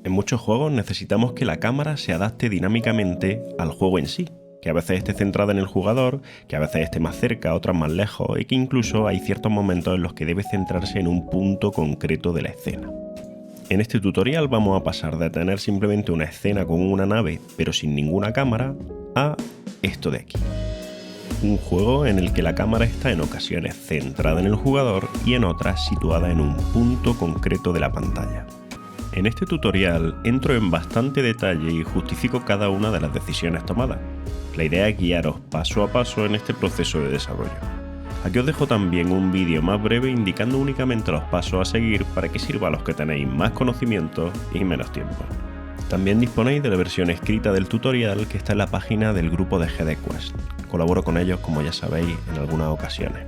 En muchos juegos necesitamos que la cámara se adapte dinámicamente al juego en sí, que a veces esté centrada en el jugador, que a veces esté más cerca, otras más lejos, y que incluso hay ciertos momentos en los que debe centrarse en un punto concreto de la escena. En este tutorial vamos a pasar de tener simplemente una escena con una nave pero sin ninguna cámara a esto de aquí. Un juego en el que la cámara está en ocasiones centrada en el jugador y en otras situada en un punto concreto de la pantalla. En este tutorial entro en bastante detalle y justifico cada una de las decisiones tomadas. La idea es guiaros paso a paso en este proceso de desarrollo. Aquí os dejo también un vídeo más breve indicando únicamente los pasos a seguir para que sirva a los que tenéis más conocimiento y menos tiempo. También disponéis de la versión escrita del tutorial que está en la página del grupo de GD Quest. Colaboro con ellos, como ya sabéis, en algunas ocasiones.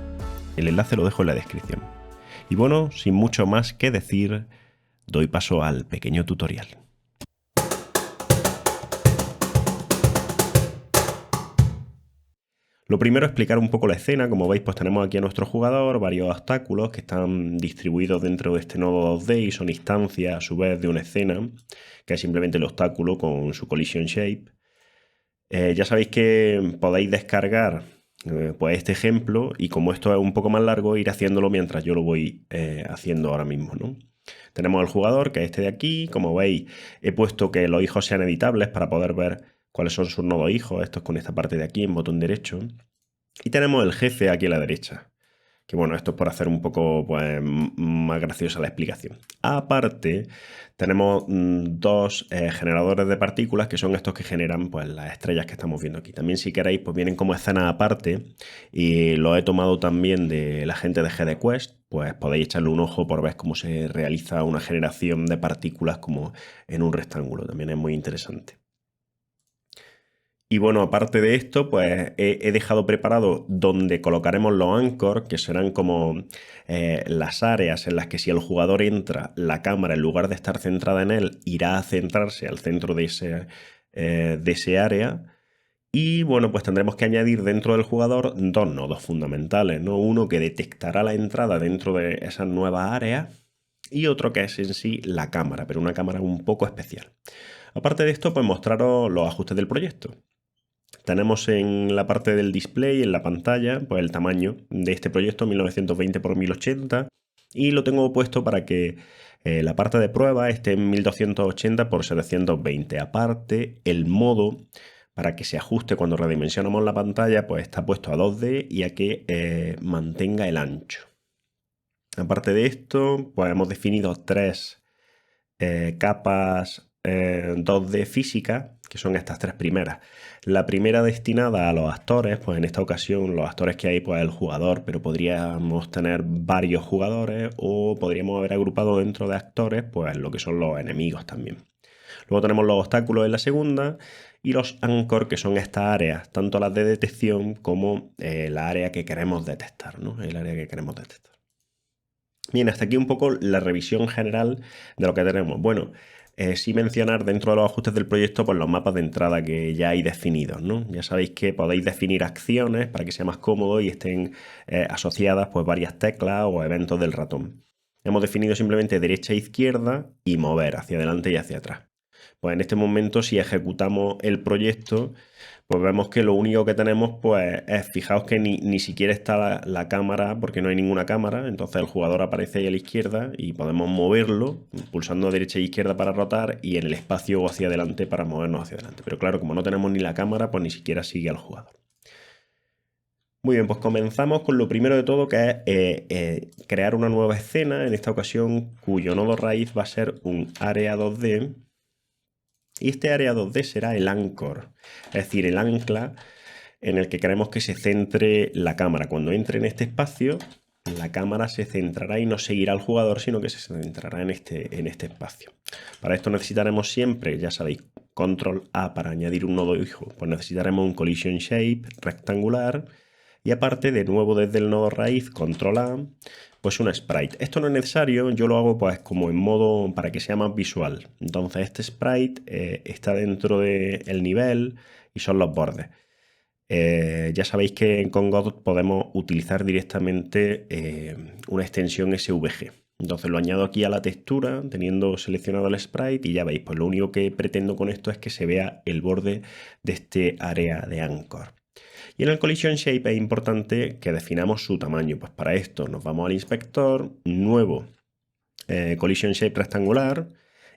El enlace lo dejo en la descripción. Y bueno, sin mucho más que decir, doy paso al pequeño tutorial. Lo primero es explicar un poco la escena. Como veis, pues tenemos aquí a nuestro jugador, varios obstáculos que están distribuidos dentro de este nodo 2D y son instancias a su vez de una escena, que es simplemente el obstáculo con su collision shape. Ya sabéis que podéis descargar pues este ejemplo y como esto es un poco más largo, ir haciéndolo mientras yo lo voy haciendo ahora mismo, ¿no? Tenemos al jugador, que es este de aquí. Como veis, he puesto que los hijos sean editables para poder ver cuáles son sus nodos hijos. Esto es con esta parte de aquí en botón derecho. Y tenemos el jefe aquí a la derecha. Que bueno, esto es por hacer un poco pues, más graciosa la explicación. Aparte, tenemos dos generadores de partículas que son estos que generan pues, las estrellas que estamos viendo aquí. También si queréis, pues vienen como escenas aparte y lo he tomado también de la gente de GD Quest. Pues podéis echarle un ojo por ver cómo se realiza una generación de partículas como en un rectángulo. También es muy interesante. Y bueno, aparte de esto, pues he dejado preparado donde colocaremos los anchors, que serán como las áreas en las que si el jugador entra, la cámara en lugar de estar centrada en él, irá a centrarse al centro de ese área. Y bueno, pues tendremos que añadir dentro del jugador dos nodos fundamentales, ¿no? Uno que detectará la entrada dentro de esas nuevas áreas y otro que es en sí la cámara, pero una cámara un poco especial. Aparte de esto, pues mostraros los ajustes del proyecto. Tenemos en la parte del display, en la pantalla, pues el tamaño de este proyecto, 1920 x 1080, y lo tengo puesto para que la parte de prueba esté en 1280 x 720. Aparte, el modo para que se ajuste cuando redimensionamos la pantalla, pues está puesto a 2D y a que mantenga el ancho. Aparte de esto, pues hemos definido tres capas 2D físicas, que son estas tres primeras. La primera destinada a los actores, pues en esta ocasión los actores que hay, pues el jugador, pero podríamos tener varios jugadores o podríamos haber agrupado dentro de actores, pues lo que son los enemigos también. Luego tenemos los obstáculos en la segunda y los anchors, que son estas áreas, tanto las de detección como la área que queremos detectar, ¿no? El área que queremos detectar. Bien, hasta aquí un poco la revisión general de lo que tenemos. Bueno, sí mencionar dentro de los ajustes del proyecto pues los mapas de entrada que ya hay definidos, ¿no? Ya sabéis que podéis definir acciones para que sea más cómodo y estén asociadas pues varias teclas o eventos del ratón. Hemos definido simplemente derecha e izquierda y mover hacia adelante y hacia atrás. Pues en este momento, si ejecutamos el proyecto, pues vemos que lo único que tenemos pues es, fijaos que ni siquiera está la cámara porque no hay ninguna cámara, entonces el jugador aparece ahí a la izquierda y podemos moverlo pulsando derecha e izquierda para rotar y en el espacio o hacia adelante para movernos hacia adelante. Pero claro, como no tenemos ni la cámara, pues ni siquiera sigue al jugador. Muy bien, pues comenzamos con lo primero de todo, que es crear una nueva escena, en esta ocasión cuyo nodo raíz va a ser un área 2D. Y este área 2D será el anchor, es decir, el ancla en el que queremos que se centre la cámara. Cuando entre en este espacio, la cámara se centrará y no seguirá al jugador, sino que se centrará en este espacio. Para esto necesitaremos siempre, ya sabéis, control A para añadir un nodo hijo. Pues necesitaremos un collision shape rectangular y aparte, de nuevo desde el nodo raíz, control A, pues una sprite. Esto no es necesario, yo lo hago pues como en modo para que sea más visual. Entonces este sprite está dentro del nivel y son los bordes. Ya sabéis que con Godot podemos utilizar directamente una extensión SVG. Entonces lo añado aquí a la textura, teniendo seleccionado el sprite, y ya veis, pues lo único que pretendo con esto es que se vea el borde de este área de Anchor. Y en el Collision Shape es importante que definamos su tamaño. Pues para esto nos vamos al inspector, nuevo Collision Shape rectangular,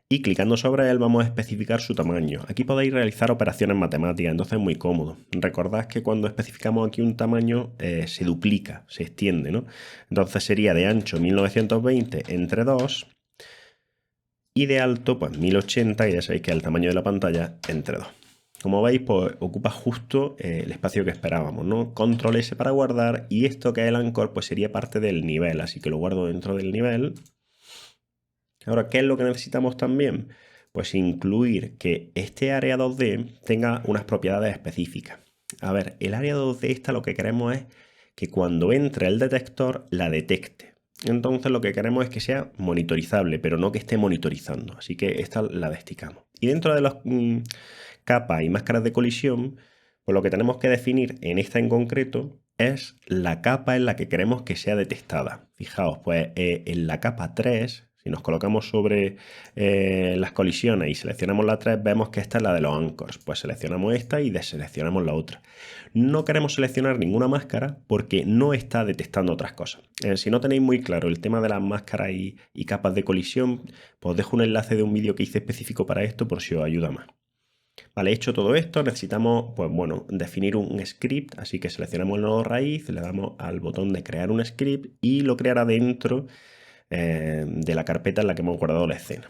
y clicando sobre él vamos a especificar su tamaño. Aquí podéis realizar operaciones matemáticas, entonces es muy cómodo. Recordad que cuando especificamos aquí un tamaño se duplica, se extiende, ¿no? Entonces sería de ancho 1920 entre 2 y de alto pues 1080, que ya sabéis que es el tamaño de la pantalla, entre 2. Como veis, pues ocupa justo el espacio que esperábamos, ¿no? Control S para guardar, y esto que es el Anchor pues sería parte del nivel, así que lo guardo dentro del nivel. Ahora, ¿qué es lo que necesitamos también? Pues incluir que este área 2D tenga unas propiedades específicas. A ver, el área 2D esta lo que queremos es que cuando entre el detector la detecte. Entonces lo que queremos es que sea monitorizable, pero no que esté monitorizando. Así que esta la desticamos. Y dentro de las capas y máscaras de colisión, pues lo que tenemos que definir en esta en concreto es la capa en la que queremos que sea detectada. Fijaos, pues en la capa 3, si nos colocamos sobre las colisiones y seleccionamos la 3, vemos que esta es la de los anchors. Pues seleccionamos esta y deseleccionamos la otra. No queremos seleccionar ninguna máscara porque no está detectando otras cosas. Si no tenéis muy claro el tema de las máscaras y capas de colisión, pues os dejo un enlace de un vídeo que hice específico para esto por si os ayuda más. Vale, hecho todo esto, necesitamos, pues bueno, definir un script, así que seleccionamos el nodo raíz, le damos al botón de crear un script y lo creará dentro de la carpeta en la que hemos guardado la escena.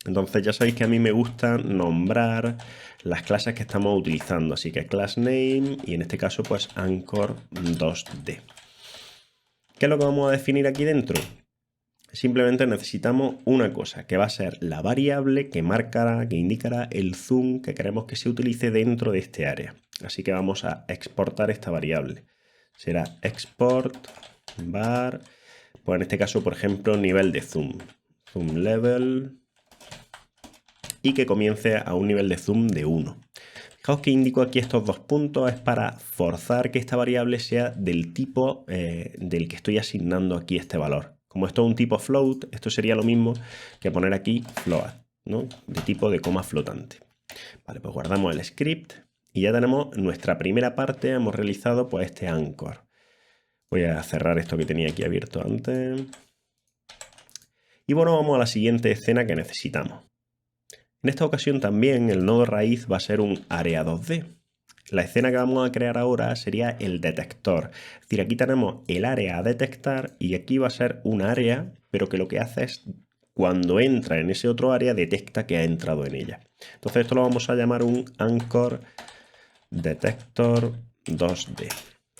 Entonces ya sabéis que a mí me gusta nombrar las clases que estamos utilizando, así que class name y en este caso pues Anchor 2D. ¿Qué es lo que vamos a definir aquí dentro? Simplemente necesitamos una cosa, que va a ser la variable que marcará, que indicará el zoom que queremos que se utilice dentro de este área. Así que vamos a exportar esta variable. Será export var, pues en este caso, por ejemplo, nivel de zoom. Zoom level, y que comience a un nivel de zoom de 1. Fijaos que indico aquí estos dos puntos, es para forzar que esta variable sea del tipo del que estoy asignando aquí este valor. Como esto es un tipo float, esto sería lo mismo que poner aquí float, ¿no? De tipo de coma flotante. Vale, pues guardamos el script y ya tenemos nuestra primera parte, hemos realizado pues este anchor. Voy a cerrar esto que tenía aquí abierto antes. Y bueno, vamos a la siguiente escena que necesitamos. En esta ocasión también el nodo raíz va a ser un área 2D. La escena que vamos a crear ahora sería el detector. Es decir, aquí tenemos el área a detectar y aquí va a ser un área, pero que lo que hace es, cuando entra en ese otro área, detecta que ha entrado en ella. Entonces esto lo vamos a llamar un Anchor Detector 2D.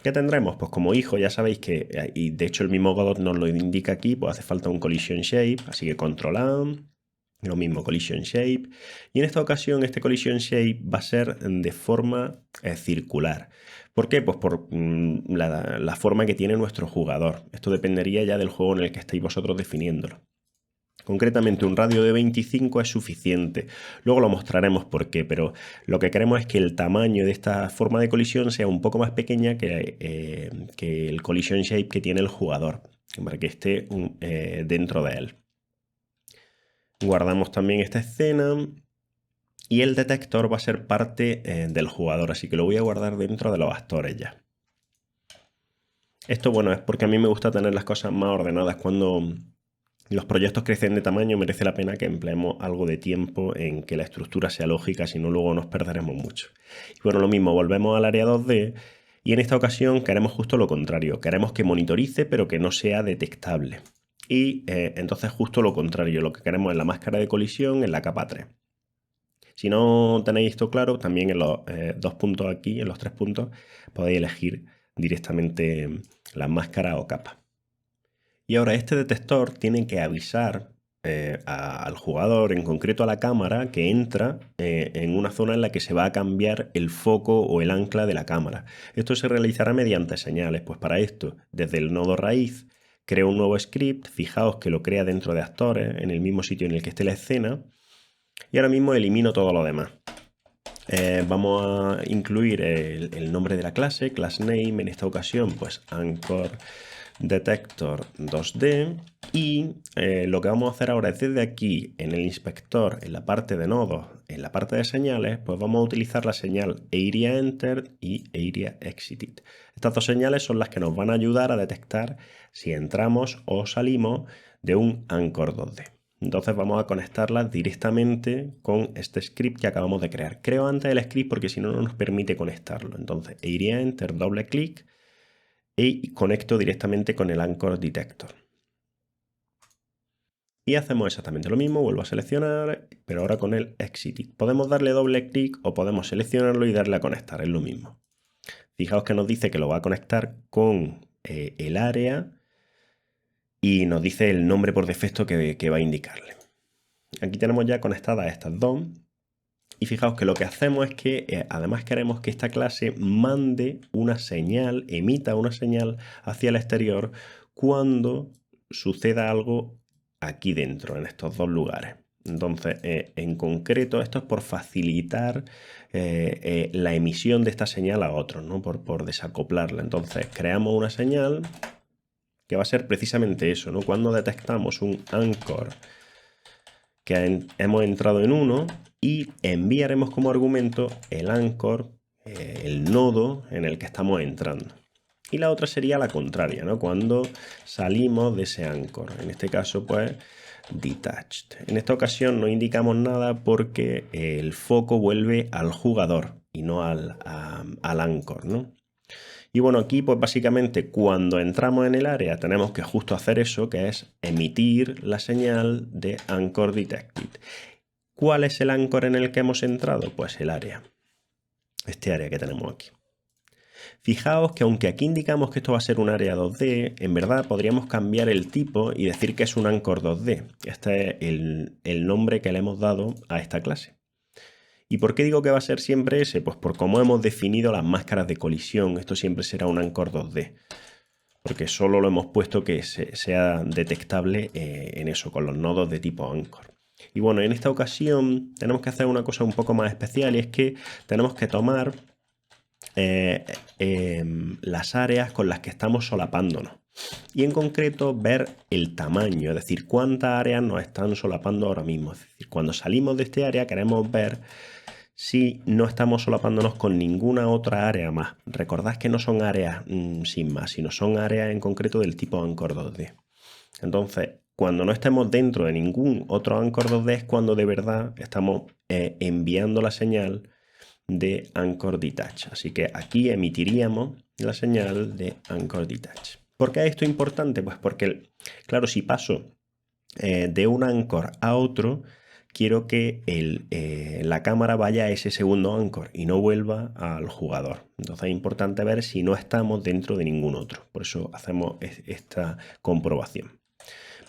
¿Qué tendremos? Pues como hijo ya sabéis que, y de hecho el mismo Godot nos lo indica aquí, pues hace falta un Collision Shape, así que Control A, lo mismo, Collision Shape. Y en esta ocasión este Collision Shape va a ser de forma circular. ¿Por qué? Pues por la forma que tiene nuestro jugador. Esto dependería ya del juego en el que estéis vosotros definiéndolo. Concretamente un radio de 25 es suficiente. Luego lo mostraremos por qué, pero lo que queremos es que el tamaño de esta forma de colisión sea un poco más pequeña que el collision shape que tiene el jugador, para que esté dentro de él. Guardamos también esta escena y el detector va a ser parte del jugador, así que lo voy a guardar dentro de los actores ya. Esto, bueno, es porque a mí me gusta tener las cosas más ordenadas. Cuando los proyectos crecen de tamaño, merece la pena que empleemos algo de tiempo en que la estructura sea lógica, si no luego nos perderemos mucho. Y bueno, lo mismo, volvemos al área 2D y en esta ocasión queremos justo lo contrario. Queremos que monitorice pero que no sea detectable. Y entonces justo lo contrario, lo que queremos es la máscara de colisión en la capa 3. Si no tenéis esto claro, también en los dos puntos aquí, en los tres puntos, podéis elegir directamente la máscara o capa. Y ahora este detector tiene que avisar al jugador, en concreto a la cámara, que entra en una zona en la que se va a cambiar el foco o el ancla de la cámara. Esto se realizará mediante señales. Pues para esto, desde el nodo raíz, creo un nuevo script. Fijaos que lo crea dentro de actores, en el mismo sitio en el que esté la escena. Y ahora mismo elimino todo lo demás. Vamos a incluir el nombre de la clase, class name, en esta ocasión pues Anchor Detector 2D, y lo que vamos a hacer ahora es desde aquí en el inspector, en la parte de nodos, en la parte de señales, pues vamos a utilizar la señal Area Entered y Area Exited. Estas dos señales son las que nos van a ayudar a detectar si entramos o salimos de un Anchor 2D. Entonces vamos a conectarlas directamente con este script que acabamos de crear. Creo antes el script porque si no, no nos permite conectarlo. Entonces, Area Enter, doble clic y conecto directamente con el Anchor Detector. Y hacemos exactamente lo mismo, vuelvo a seleccionar, pero ahora con el Exit. Podemos darle doble clic o podemos seleccionarlo y darle a conectar, es lo mismo. Fijaos que nos dice que lo va a conectar con el área y nos dice el nombre por defecto que va a indicarle. Aquí tenemos ya conectadas estas dos. Y fijaos que lo que hacemos es que además queremos que esta clase mande una señal, emita una señal hacia el exterior cuando suceda algo aquí dentro, en estos dos lugares. Entonces, en concreto, esto es por facilitar la emisión de esta señal a otros, ¿no? Por desacoplarla. Entonces, creamos una señal que va a ser precisamente eso, ¿no? Cuando detectamos un anchor que hemos entrado en uno, y enviaremos como argumento el anchor, el nodo en el que estamos entrando. Y la otra sería la contraria, ¿no? Cuando salimos de ese anchor. En este caso, pues, detached. En esta ocasión no indicamos nada porque el foco vuelve al jugador y no al anchor, ¿no? Y bueno, aquí pues básicamente cuando entramos en el área tenemos que justo hacer eso, que es emitir la señal de Anchor Detected. ¿Cuál es el anchor en el que hemos entrado? Pues el área. Este área que tenemos aquí. Fijaos que aunque aquí indicamos que esto va a ser un área 2D, en verdad podríamos cambiar el tipo y decir que es un Anchor 2D. Este es el nombre que le hemos dado a esta clase. ¿Y por qué digo que va a ser siempre ese? Pues por cómo hemos definido las máscaras de colisión, esto siempre será un Anchor 2D. Porque solo lo hemos puesto que sea detectable en eso, con los nodos de tipo Anchor. Y bueno, en esta ocasión tenemos que hacer una cosa un poco más especial, y es que tenemos que tomar las áreas con las que estamos solapándonos. Y en concreto ver el tamaño, es decir, cuántas áreas nos están solapando ahora mismo. Es decir, cuando salimos de este área queremos ver si no estamos solapándonos con ninguna otra área más. Recordad que no son áreas sin más, sino son áreas en concreto del tipo Anchor 2D. Entonces, cuando no estemos dentro de ningún otro Anchor 2D es cuando de verdad estamos enviando la señal de Anchor Detach. Así que aquí emitiríamos la señal de Anchor Detach. ¿Por qué esto es importante? Pues porque, claro, si paso de un Anchor a otro, quiero que la cámara vaya a ese segundo anchor y no vuelva al jugador. Entonces es importante ver si no estamos dentro de ningún otro. Por eso hacemos esta comprobación.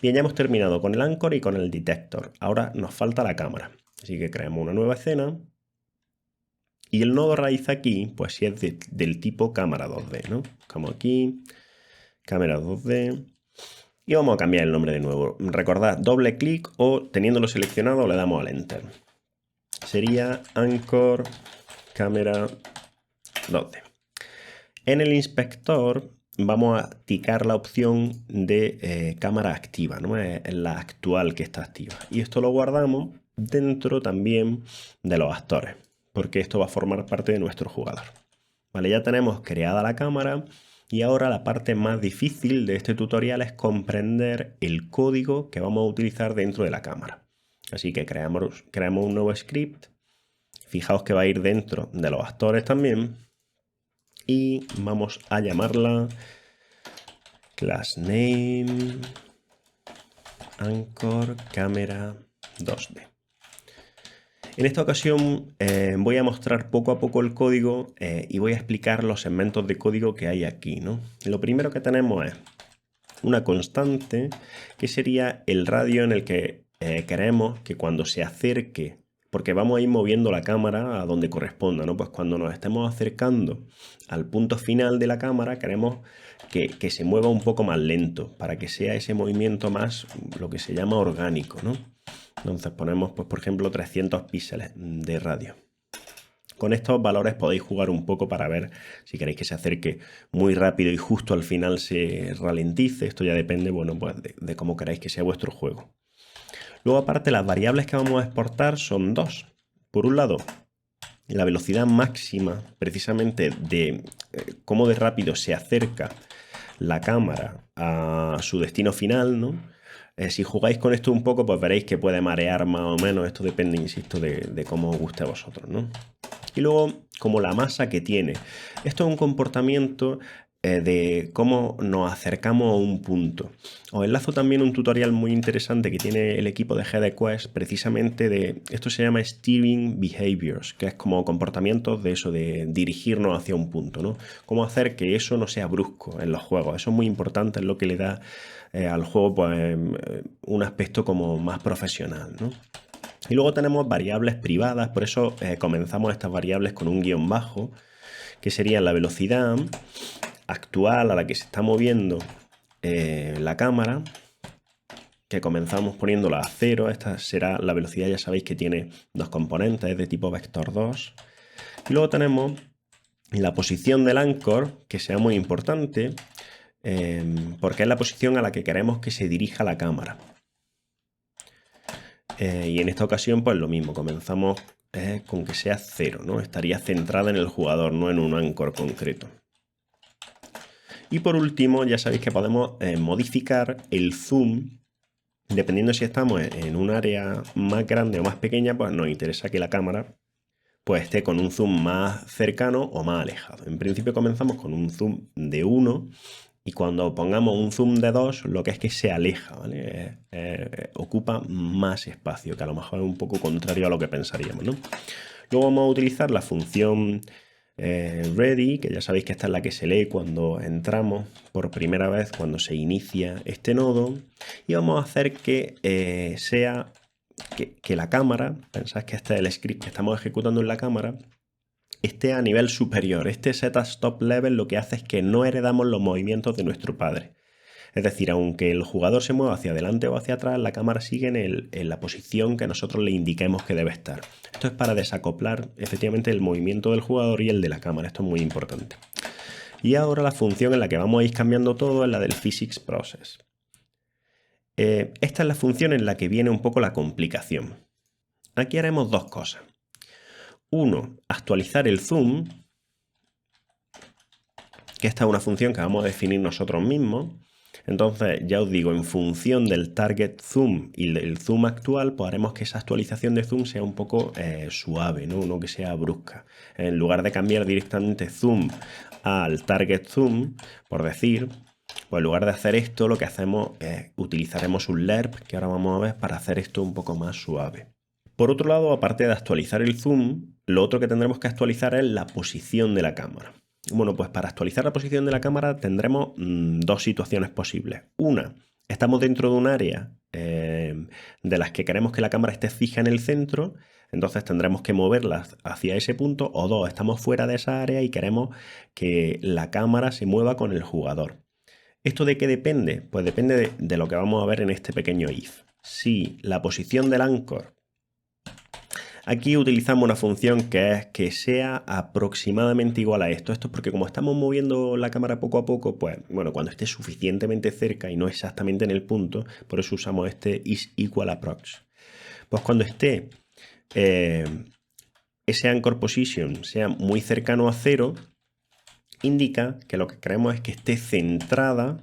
Bien, ya hemos terminado con el anchor y con el detector. Ahora nos falta la cámara. Así que creamos una nueva escena. Y el nodo raíz aquí, pues si es del tipo cámara 2D, ¿no? Buscamos aquí, cámara 2D. Y vamos a cambiar el nombre de nuevo. Recordad, doble clic o teniéndolo seleccionado le damos al Enter. Sería Anchor Cámara 2D. En el inspector vamos a ticar la opción de cámara activa, ¿no? Es la actual que está activa. Y esto lo guardamos dentro también de los actores, porque esto va a formar parte de nuestro jugador. Vale, ya tenemos creada la cámara. Y ahora la parte más difícil de este tutorial es comprender el código que vamos a utilizar dentro de la cámara. Así que creamos un nuevo script. Fijaos que va a ir dentro de los actores también. Y vamos a llamarla class name Anchor Camera 2D. En esta ocasión voy a mostrar poco a poco el código y voy a explicar los segmentos de código que hay aquí, ¿no? Lo primero que tenemos es una constante que sería el radio en el que queremos que cuando se acerque, porque vamos a ir moviendo la cámara a donde corresponda, ¿no? Pues cuando nos estemos acercando al punto final de la cámara queremos que se mueva un poco más lento para que sea ese movimiento más lo que se llama orgánico, ¿no? Entonces ponemos, pues, por ejemplo, 300 píxeles de radio. Con estos valores podéis jugar un poco para ver si queréis que se acerque muy rápido y justo al final se ralentice. Esto ya depende, bueno, pues de cómo queráis que sea vuestro juego. Luego, aparte, las variables que vamos a exportar son dos. Por un lado, la velocidad máxima, precisamente de cómo de rápido se acerca la cámara a su destino final, ¿no? Si jugáis con esto un poco, pues veréis que puede marear más o menos. Esto depende, insisto, de cómo os guste a vosotros, ¿no? Y luego, como la masa que tiene. Esto es un comportamiento de cómo nos acercamos a un punto. Os enlazo también un tutorial muy interesante que tiene el equipo de GDQuest, precisamente de, esto se llama Steering Behaviors, que es como comportamientos de eso, de dirigirnos hacia un punto, ¿no? Cómo hacer que eso no sea brusco en los juegos. Eso es muy importante, es lo que le da al juego pues, un aspecto como más profesional, ¿no? Y luego tenemos variables privadas, por eso comenzamos estas variables con un guión bajo, que sería la velocidad actual a la que se está moviendo la cámara, que comenzamos poniéndola a 0. Esta será la velocidad, ya sabéis que tiene dos componentes, es de tipo vector 2. Y luego tenemos la posición del anchor, que sea muy importante, porque es la posición a la que queremos que se dirija la cámara. Y en esta ocasión, pues lo mismo, comenzamos con que sea 0, ¿no? Estaría centrada en el jugador, no en un anchor concreto. Y por último, ya sabéis que podemos modificar el zoom. Dependiendo si estamos en un área más grande o más pequeña, pues nos interesa que la cámara pues, esté con un zoom más cercano o más alejado. En principio comenzamos con un zoom de 1 y cuando pongamos un zoom de 2, lo que es que se aleja, ¿vale? Ocupa más espacio, que a lo mejor es un poco contrario a lo que pensaríamos, ¿no? Luego vamos a utilizar la función ready, que ya sabéis que esta es la que se lee cuando entramos por primera vez, cuando se inicia este nodo, y vamos a hacer que sea que la cámara, pensad que este es el script que estamos ejecutando en la cámara, esté a nivel superior. Este set-stop level lo que hace es que no heredamos los movimientos de nuestro padre. Es decir, aunque el jugador se mueva hacia adelante o hacia atrás, la cámara sigue en la posición que nosotros le indiquemos que debe estar. Esto es para desacoplar efectivamente el movimiento del jugador y el de la cámara. Esto es muy importante. Y ahora la función en la que vamos a ir cambiando todo es la del Physics Process. Esta es la función en la que viene un poco la complicación. Aquí haremos dos cosas. Uno, actualizar el zoom, que esta es una función que vamos a definir nosotros mismos. Entonces, ya os digo, en función del target zoom y del zoom actual, pues haremos que esa actualización de zoom sea un poco suave, ¿no? No que sea brusca. En lugar de cambiar directamente zoom al target zoom, por decir, pues en lugar de hacer esto, lo que hacemos es utilizaremos un LERP, que ahora vamos a ver, para hacer esto un poco más suave. Por otro lado, aparte de actualizar el zoom, lo otro que tendremos que actualizar es la posición de la cámara. Bueno, pues para actualizar la posición de la cámara tendremos dos situaciones posibles. Una, estamos dentro de un área de las que queremos que la cámara esté fija en el centro, entonces tendremos que moverla hacia ese punto. O dos, estamos fuera de esa área y queremos que la cámara se mueva con el jugador. ¿Esto de qué depende? Pues depende de lo que vamos a ver en este pequeño if. Si la posición del anchor, aquí utilizamos una función que es que sea aproximadamente igual a esto. Esto es porque como estamos moviendo la cámara poco a poco, pues bueno, cuando esté suficientemente cerca y no exactamente en el punto, por eso usamos este is equal approx. Pues cuando esté ese anchor position sea muy cercano a 0, indica que lo que queremos es que esté centrada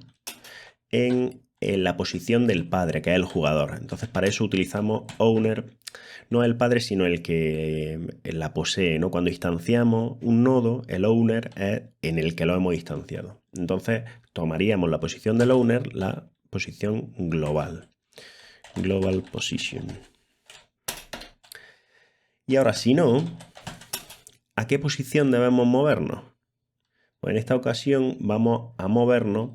en la posición del padre, que es el jugador. Entonces para eso utilizamos owner. No es el padre, sino el que la posee, ¿no? Cuando instanciamos un nodo, el owner es en el que lo hemos instanciado. Entonces tomaríamos la posición del owner, la posición global. Global position. Y ahora, si no, ¿a qué posición debemos movernos? Pues en esta ocasión vamos a movernos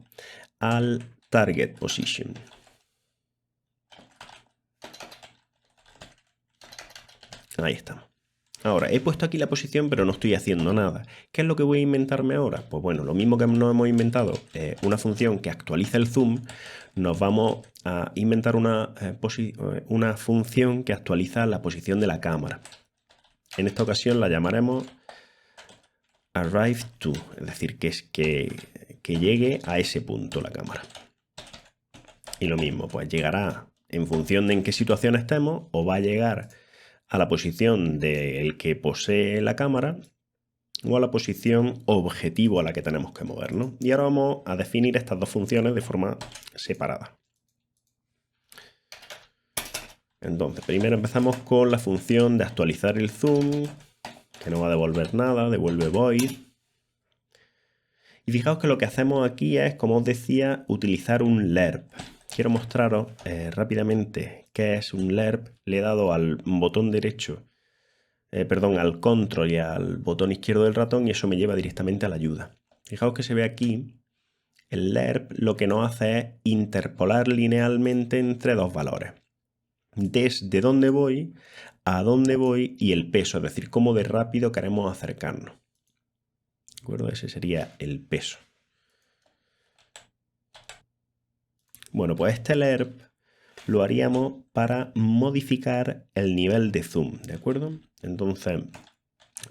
al target position. Ahí estamos. Ahora, he puesto aquí la posición, pero no estoy haciendo nada. ¿Qué es lo que voy a inventarme ahora? Pues bueno, lo mismo que nos hemos inventado una función que actualiza el zoom, nos vamos a inventar una función que actualiza la posición de la cámara. En esta ocasión la llamaremos arrive to, es decir, que llegue a ese punto la cámara. Y lo mismo, pues llegará en función de en qué situación estemos, o va a llegar a la posición del que posee la cámara o a la posición objetivo a la que tenemos que movernos. Y ahora vamos a definir estas dos funciones de forma separada. Entonces, primero empezamos con la función de actualizar el zoom, que no va a devolver nada, devuelve void. Y fijaos que lo que hacemos aquí es, como os decía, utilizar un lerp. Quiero mostraros rápidamente qué es un lerp. Le he dado al botón derecho, al control y al botón izquierdo del ratón, y eso me lleva directamente a la ayuda. Fijaos que se ve aquí, el lerp lo que nos hace es interpolar linealmente entre dos valores. Desde dónde voy, a dónde voy y el peso, es decir, cómo de rápido queremos acercarnos. ¿De acuerdo? Ese sería el peso. Bueno, pues este lerp lo haríamos para modificar el nivel de zoom, ¿de acuerdo? Entonces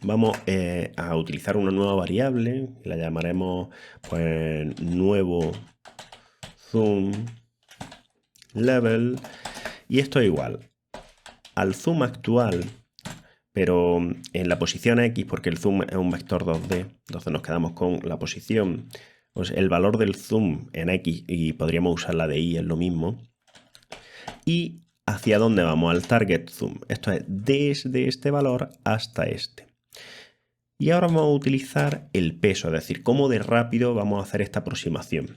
vamos a utilizar una nueva variable, la llamaremos pues nuevo zoom level, y esto es igual al zoom actual, pero en la posición X, porque el zoom es un vector 2D, entonces nos quedamos con la posición, pues el valor del zoom en X, y podríamos usar la de Y, es lo mismo. Y hacia dónde vamos, al target zoom. Esto es desde este valor hasta este. Y ahora vamos a utilizar el peso, es decir, cómo de rápido vamos a hacer esta aproximación.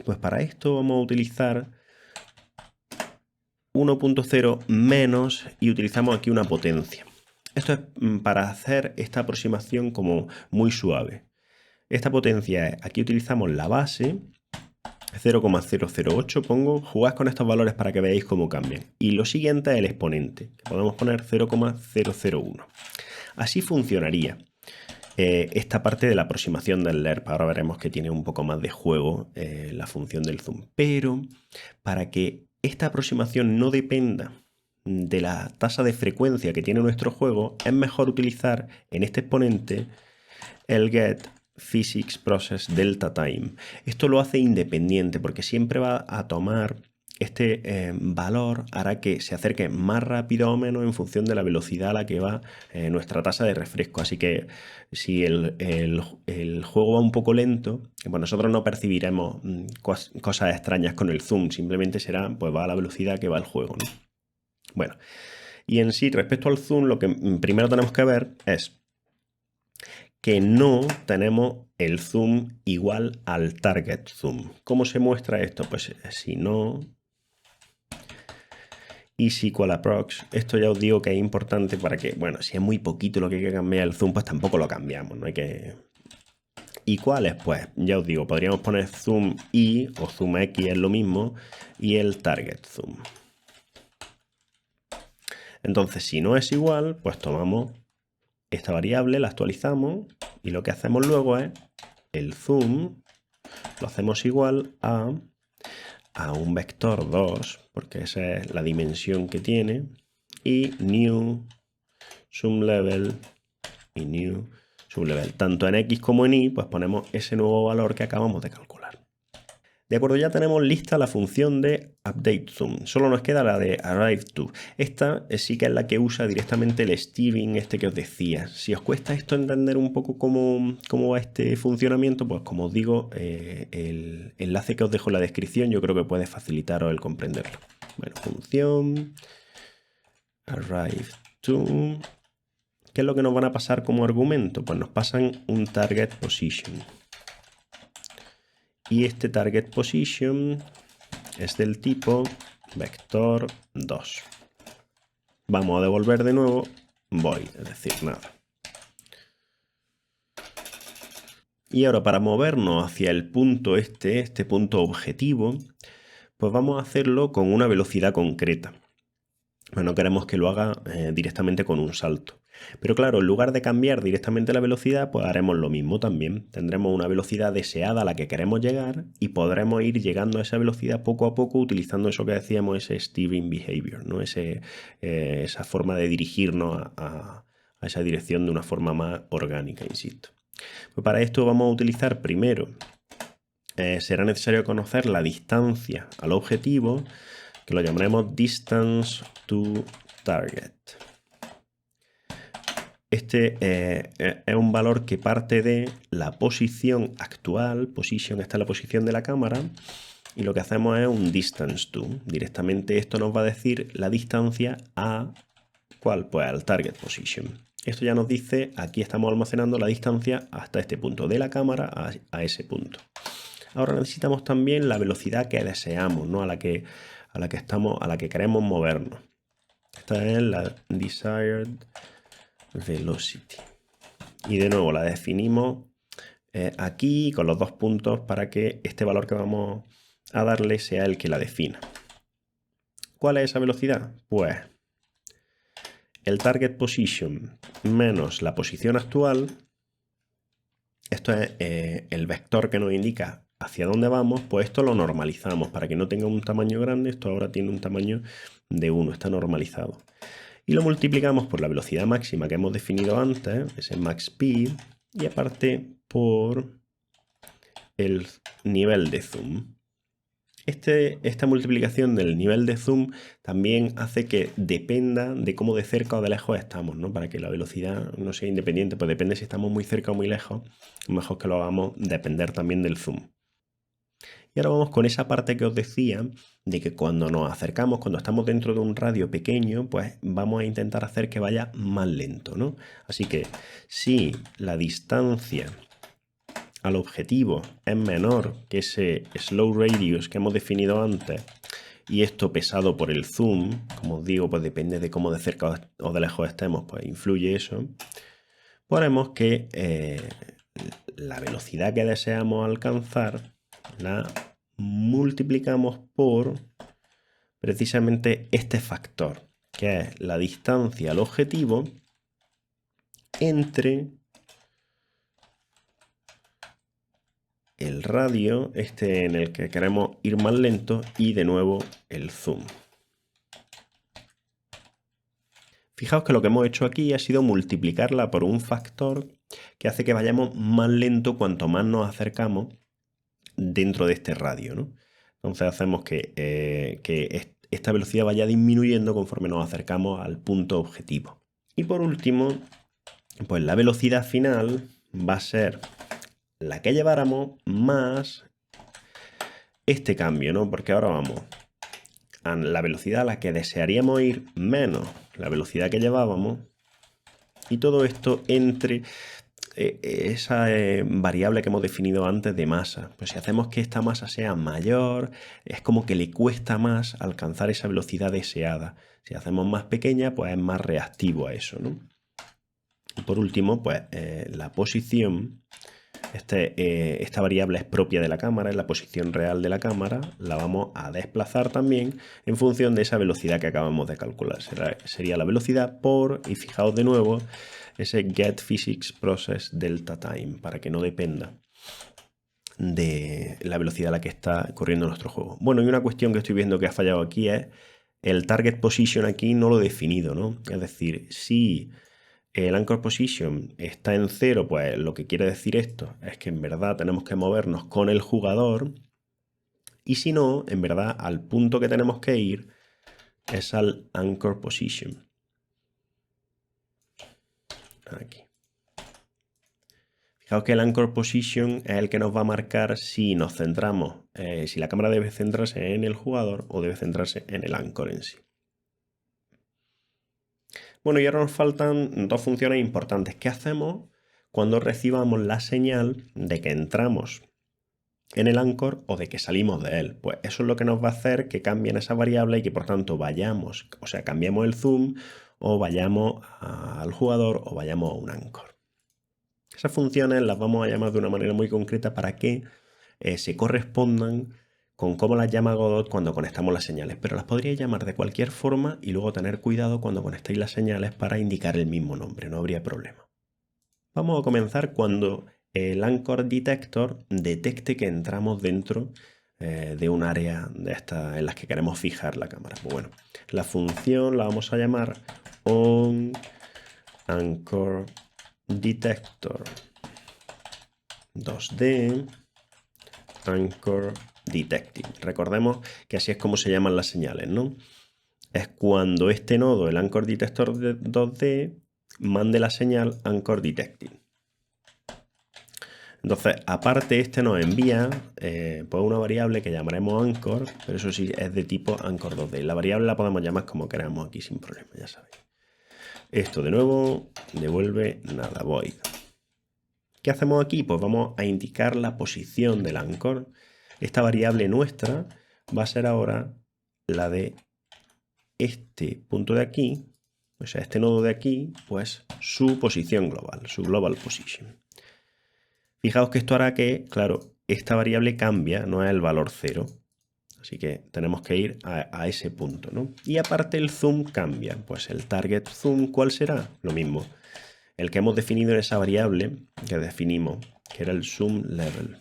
Pues para esto vamos a utilizar 1.0 menos y utilizamos aquí una potencia. Esto es para hacer esta aproximación como muy suave. Esta potencia es, aquí utilizamos la base, 0,008 pongo, jugad con estos valores para que veáis cómo cambian. Y lo siguiente es el exponente, que podemos poner 0,001. Así funcionaría esta parte de la aproximación del lerp. Ahora veremos que tiene un poco más de juego la función del zoom. Pero para que esta aproximación no dependa de la tasa de frecuencia que tiene nuestro juego, es mejor utilizar en este exponente el get physics process delta time. Esto lo hace independiente porque siempre va a tomar este valor, hará que se acerque más rápido o menos en función de la velocidad a la que va nuestra tasa de refresco. Así que si el juego va un poco lento, pues nosotros no percibiremos cosas extrañas con el zoom, simplemente será, pues va a la velocidad que va el juego, ¿no? Bueno, y en sí, respecto al zoom, lo que primero tenemos que ver es que no tenemos el zoom igual al target zoom. ¿Cómo se muestra esto? Pues si no is equal approx. Esto ya os digo que es importante para que, bueno, si es muy poquito lo que hay que cambiar el zoom, pues tampoco lo cambiamos, no hay que... ¿Y cuál es? Pues ya os digo, podríamos poner zoom I o zoom X, es lo mismo, y el target zoom. Entonces, si no es igual, pues tomamos esta variable, la actualizamos, y lo que hacemos luego es el zoom, lo hacemos igual a un vector 2, porque esa es la dimensión que tiene, y new zoom level y new zoom level. Tanto en X como en Y, pues ponemos ese nuevo valor que acabamos de calcular. De acuerdo, ya tenemos lista la función de update zoom. Solo nos queda la de arrive to. Esta sí que es la que usa directamente el steering este que os decía. Si os cuesta esto entender un poco cómo va este funcionamiento, pues como os digo, el enlace que os dejo en la descripción yo creo que puede facilitaros el comprenderlo. Bueno, función arrive to. ¿Qué es lo que nos van a pasar como argumento? Pues nos pasan un target position. Y este target position es del tipo vector 2. Vamos a devolver de nuevo void, es decir, nada. Y ahora para movernos hacia el punto este punto objetivo, pues vamos a hacerlo con una velocidad concreta. No queremos que lo haga directamente con un salto. Pero claro, en lugar de cambiar directamente la velocidad, pues haremos lo mismo también. Tendremos una velocidad deseada a la que queremos llegar y podremos ir llegando a esa velocidad poco a poco utilizando eso que decíamos, ese steering behavior, ¿no? Esa forma de dirigirnos a esa dirección de una forma más orgánica, insisto. Pues para esto vamos a utilizar primero, será necesario conocer la distancia al objetivo, que lo llamaremos distance to target. Este es un valor que parte de la posición actual, position, esta es la posición de la cámara, y lo que hacemos es un distance to. Directamente esto nos va a decir la distancia a ¿cuál? Pues al target position. Esto ya nos dice, aquí estamos almacenando la distancia hasta este punto, de la cámara a ese punto. Ahora necesitamos también la velocidad que deseamos, ¿no? a la que queremos movernos. Esta es la desired velocity. Y de nuevo la definimos aquí con los dos puntos para que este valor que vamos a darle sea el que la defina. ¿Cuál es esa velocidad? Pues el target position menos la posición actual. Esto es el vector que nos indica hacia dónde vamos, pues esto lo normalizamos para que no tenga un tamaño grande. Esto ahora tiene un tamaño de 1, está normalizado. Y lo multiplicamos por la velocidad máxima que hemos definido antes, ese max speed, y aparte por el nivel de zoom. Esta multiplicación del nivel de zoom también hace que dependa de cómo de cerca o de lejos estamos, ¿no? Para que la velocidad no sea independiente, pues depende si estamos muy cerca o muy lejos, mejor que lo hagamos depender también del zoom. Y ahora vamos con esa parte que os decía, de que cuando nos acercamos, cuando estamos dentro de un radio pequeño, pues vamos a intentar hacer que vaya más lento, ¿no? Así que si la distancia al objetivo es menor que ese slow radius que hemos definido antes, y esto pesado por el zoom, como os digo, pues depende de cómo de cerca o de lejos estemos, pues influye eso, ponemos que la velocidad que deseamos alcanzar la multiplicamos por precisamente este factor, que es la distancia al objetivo entre el radio, este en el que queremos ir más lento, y de nuevo el zoom. Fijaos que lo que hemos hecho aquí ha sido multiplicarla por un factor que hace que vayamos más lento cuanto más nos acercamos dentro de este radio, ¿no? Entonces hacemos que esta velocidad vaya disminuyendo conforme nos acercamos al punto objetivo. Y por último, pues la velocidad final va a ser la que lleváramos más este cambio, ¿no? Porque ahora vamos a la velocidad a la que desearíamos ir menos la velocidad que llevábamos, y todo esto entre esa variable que hemos definido antes de masa. Pues si hacemos que esta masa sea mayor, es como que le cuesta más alcanzar esa velocidad deseada. Si hacemos más pequeña, pues es más reactivo a eso, ¿no? Y por último, pues la posición. Esta variable es propia de la cámara, es la posición real de la cámara. La vamos a desplazar también en función de esa velocidad que acabamos de calcular. Sería la velocidad por, y fijaos de nuevo, ese get physics process delta time, para que no dependa de la velocidad a la que está corriendo nuestro juego. Bueno, y una cuestión que estoy viendo que ha fallado aquí es el target position. Aquí no lo he definido, ¿no? Es decir, si el anchor position está en 0, pues lo que quiere decir esto es que en verdad tenemos que movernos con el jugador, y si no, en verdad al punto que tenemos que ir es al anchor position. Aquí. Fijaos que el anchor position es el que nos va a marcar si nos centramos, si la cámara debe centrarse en el jugador o debe centrarse en el anchor en sí. Bueno, y ahora nos faltan dos funciones importantes. ¿Qué hacemos cuando recibamos la señal de que entramos en el anchor o de que salimos de él? Pues eso es lo que nos va a hacer que cambien esa variable y que por tanto vayamos, o sea, cambiemos el zoom o vayamos al jugador o vayamos a un anchor. Esas funciones las vamos a llamar de una manera muy concreta para que se correspondan con cómo las llama Godot cuando conectamos las señales, pero las podríais llamar de cualquier forma y luego tener cuidado cuando conectéis las señales para indicar el mismo nombre, no habría problema. Vamos a comenzar cuando el Anchor Detector detecte que entramos dentro de un área de estas en las que queremos fijar la cámara. Pues bueno, la función la vamos a llamar onAnchor Anchor Detector 2D Anchor Detecting. Recordemos que así es como se llaman las señales, ¿no? Es cuando este nodo, el Anchor Detector 2D, mande la señal Anchor Detecting. Entonces, aparte, este nos envía pues una variable que llamaremos Anchor, pero eso sí es de tipo Anchor 2D. La variable la podemos llamar como queramos aquí sin problema, ya sabéis. Esto de nuevo devuelve nada, void. ¿Qué hacemos aquí? Pues vamos a indicar la posición del Anchor. Esta variable nuestra va a ser ahora la de este punto de aquí, o sea, este nodo de aquí, pues su posición global, su global position. Fijaos que esto hará que, claro, esta variable cambia, no es el valor 0. Así que tenemos que ir a ese punto, ¿no? Y aparte el zoom cambia. Pues el target zoom, ¿cuál será? Lo mismo. El que hemos definido en esa variable que definimos, que era el zoom level.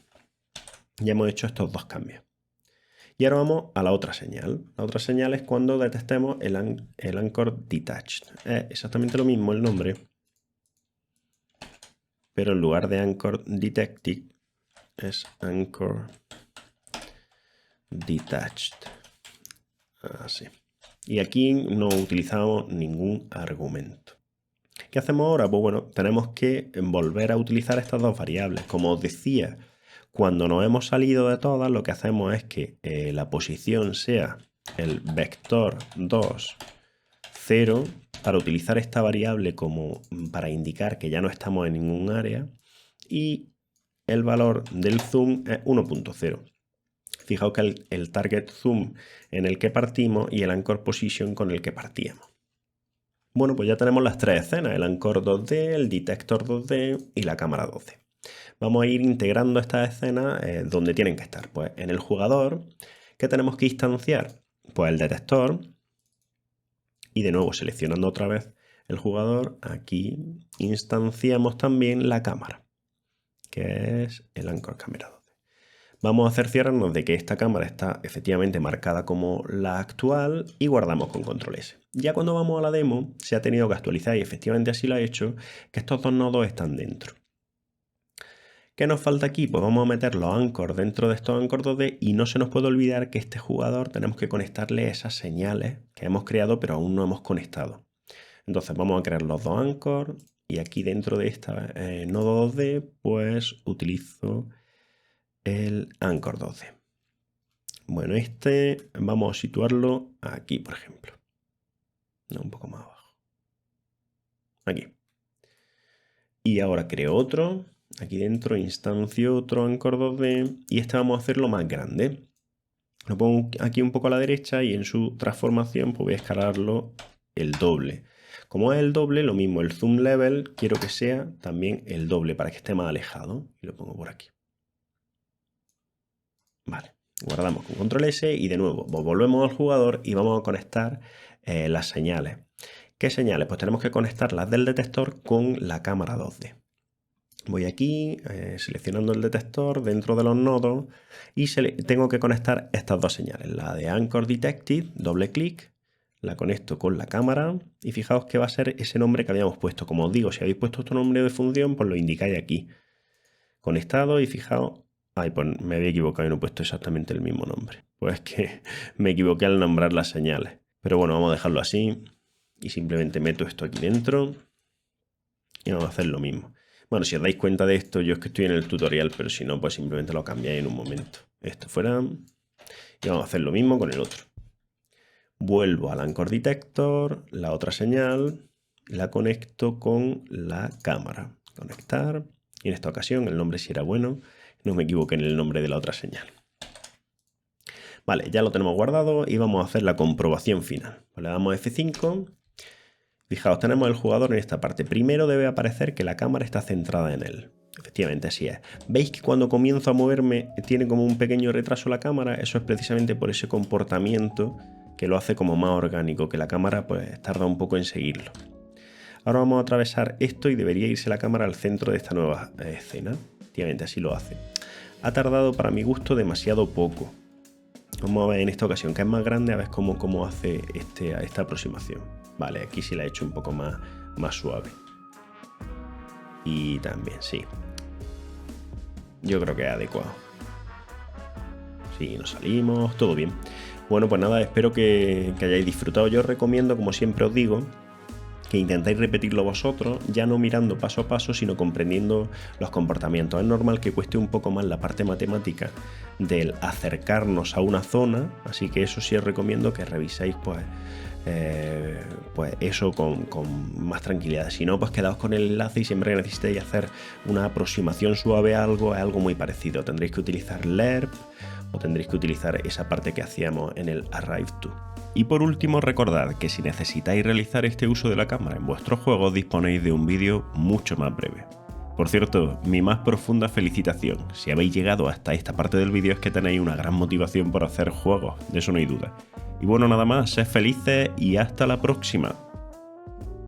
Ya hemos hecho estos dos cambios. Y ahora vamos a la otra señal. La otra señal es cuando detectemos el Anchor Detached. Es exactamente lo mismo el nombre, pero en lugar de Anchor Detected es Anchor Detached. Así. Y aquí no utilizamos ningún argumento. ¿Qué hacemos ahora? Pues bueno, tenemos que volver a utilizar estas dos variables. Como os decía, cuando nos hemos salido de todas, lo que hacemos es que la posición sea el vector 2, 0, para utilizar esta variable como para indicar que ya no estamos en ningún área, y el valor del zoom es 1.0. Fijaos que el target zoom en el que partimos y el anchor position con el que partíamos. Bueno, pues ya tenemos las tres escenas, el Anchor 2D, el Detector 2D y la cámara 2D. Vamos a ir integrando estas escenas donde tienen que estar. Pues en el jugador, ¿qué tenemos que instanciar? Pues el detector. Y de nuevo, seleccionando otra vez el jugador, aquí instanciamos también la cámara, que es el Anchor Camera 2D. Vamos a cerciorarnos de que esta cámara está efectivamente marcada como la actual y guardamos con control S. Ya cuando vamos a la demo se ha tenido que actualizar y efectivamente así lo ha hecho, que estos dos nodos están dentro. ¿Qué nos falta aquí? Pues vamos a meter los anchors dentro de estos anchors 2D y no se nos puede olvidar que este jugador tenemos que conectarle esas señales que hemos creado pero aún no hemos conectado. Entonces vamos a crear los dos anchors y aquí dentro de este nodo 2D pues utilizo el Anchor 2D. Bueno, este vamos a situarlo aquí, por ejemplo. No, un poco más abajo. Aquí. Y ahora creo otro. Aquí dentro instancio otro Anchor 2D. Y este vamos a hacerlo más grande. Lo pongo aquí un poco a la derecha y en su transformación pues voy a escalarlo el doble. Como es el doble, lo mismo, el zoom level quiero que sea también el doble para que esté más alejado. Y lo pongo por aquí. Vale. Guardamos con control S y de nuevo volvemos al jugador y vamos a conectar las señales. ¿Qué señales? Pues tenemos que conectar las del detector con la cámara 2D. Voy aquí seleccionando el detector dentro de los nodos y tengo que conectar estas dos señales. La de Anchor Detected, doble clic, la conecto con la cámara y fijaos que va a ser ese nombre que habíamos puesto. Como os digo, si habéis puesto otro nombre de función, pues lo indicáis aquí. Conectado y fijaos. Ay, pues me había equivocado y no he puesto exactamente el mismo nombre. Pues que me equivoqué al nombrar las señales. Pero bueno, vamos a dejarlo así. Y simplemente meto esto aquí dentro. Y vamos a hacer lo mismo. Bueno, si os dais cuenta de esto, yo es que estoy en el tutorial, pero si no, pues simplemente lo cambiáis en un momento. Esto fuera. Y vamos a hacer lo mismo con el otro. Vuelvo al Anchor Detector, la otra señal, la conecto con la cámara. Conectar. Y en esta ocasión el nombre sí era bueno. No me equivoqué en el nombre de la otra señal. Vale, ya lo tenemos guardado y vamos a hacer la comprobación final. Pues le damos F5. Fijaos, tenemos el jugador en esta parte. Primero debe aparecer que la cámara está centrada en él. Efectivamente, así es. ¿Veis que cuando comienzo a moverme tiene como un pequeño retraso la cámara? Eso es precisamente por ese comportamiento que lo hace como más orgánico, que la cámara pues tarda un poco en seguirlo. Ahora vamos a atravesar esto y debería irse la cámara al centro de esta nueva escena. Efectivamente, así lo hace. Ha tardado para mi gusto demasiado poco. Vamos a ver en esta ocasión que es más grande, a ver cómo hace esta aproximación. Vale, aquí sí la he hecho un poco más suave. Y también, sí. Yo creo que es adecuado. Sí, nos salimos, todo bien. Bueno, pues nada, espero que hayáis disfrutado. Yo os recomiendo, como siempre os digo, que intentáis repetirlo vosotros, ya no mirando paso a paso, sino comprendiendo los comportamientos. Es normal que cueste un poco más la parte matemática del acercarnos a una zona, así que eso sí os recomiendo que reviséis pues eso con más tranquilidad. Si no, pues quedaos con el enlace y siempre que necesitéis hacer una aproximación suave a algo, es algo muy parecido. Tendréis que utilizar LERP o tendréis que utilizar esa parte que hacíamos en el Arrive To. Y por último, recordad que si necesitáis realizar este uso de la cámara en vuestros juegos, disponéis de un vídeo mucho más breve. Por cierto, mi más profunda felicitación. Si habéis llegado hasta esta parte del vídeo es que tenéis una gran motivación por hacer juegos, de eso no hay duda. Y bueno, nada más, sed felices y hasta la próxima.